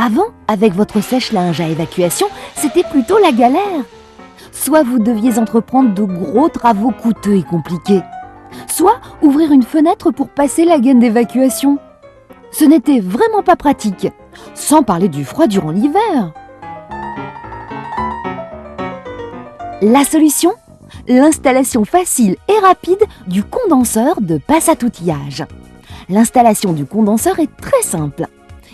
Avant, avec votre sèche-linge à évacuation, c'était plutôt la galère. Soit vous deviez entreprendre de gros travaux coûteux et compliqués, soit ouvrir une fenêtre pour passer la gaine d'évacuation. Ce n'était vraiment pas pratique, sans parler du froid durant l'hiver. La solution ? L'installation facile et rapide du condenseur de passe-à-outillage. L'installation du condenseur est très simple.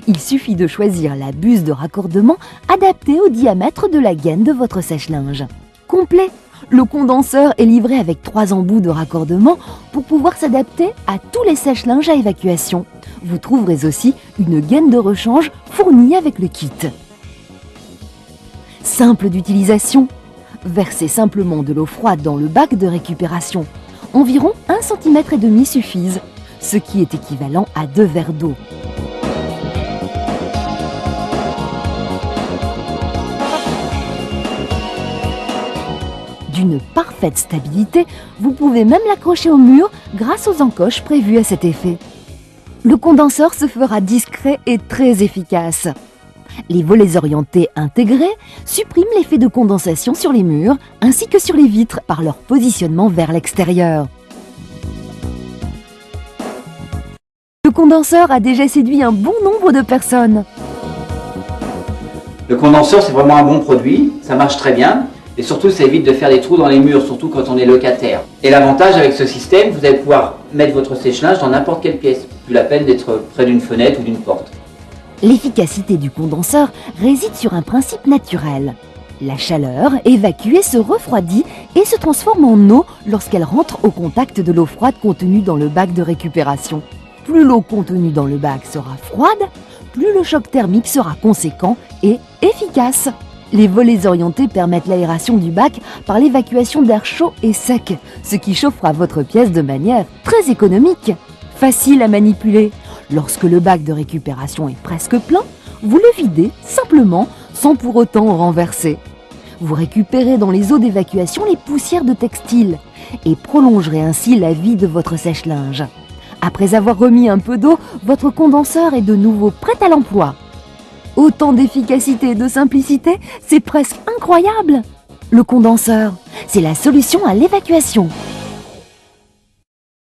Il suffit de choisir la buse de raccordement adaptée au diamètre de la gaine de votre sèche-linge. Complet, le condenseur est livré avec 3 embouts de raccordement pour pouvoir s'adapter à tous les sèche-linges à évacuation. Vous trouverez aussi une gaine de rechange fournie avec le kit. Simple d'utilisation. Versez simplement de l'eau froide dans le bac de récupération. Environ 1,5 cm suffisent, ce qui est équivalent à 2 verres d'eau. D'une parfaite stabilité, vous pouvez même l'accrocher au mur grâce aux encoches prévues à cet effet. Le condenseur se fera discret et très efficace. Les volets orientés intégrés suppriment l'effet de condensation sur les murs ainsi que sur les vitres par leur positionnement vers l'extérieur. Le condenseur a déjà séduit un bon nombre de personnes. Le condenseur, c'est vraiment un bon produit, ça marche très bien. Et surtout, ça évite de faire des trous dans les murs, surtout quand on est locataire. Et l'avantage avec ce système, vous allez pouvoir mettre votre sèche-linge dans n'importe quelle pièce. Plus la peine d'être près d'une fenêtre ou d'une porte. L'efficacité du condenseur réside sur un principe naturel. La chaleur évacuée se refroidit et se transforme en eau lorsqu'elle rentre au contact de l'eau froide contenue dans le bac de récupération. Plus l'eau contenue dans le bac sera froide, plus le choc thermique sera conséquent et efficace. Les volets orientés permettent l'aération du bac par l'évacuation d'air chaud et sec, ce qui chauffera votre pièce de manière très économique. Facile à manipuler. Lorsque le bac de récupération est presque plein, vous le videz simplement sans pour autant renverser. Vous récupérez dans les eaux d'évacuation les poussières de textile et prolongerez ainsi la vie de votre sèche-linge. Après avoir remis un peu d'eau, votre condenseur est de nouveau prêt à l'emploi. Autant d'efficacité et de simplicité, c'est presque incroyable. Le condenseur, c'est la solution à l'évacuation.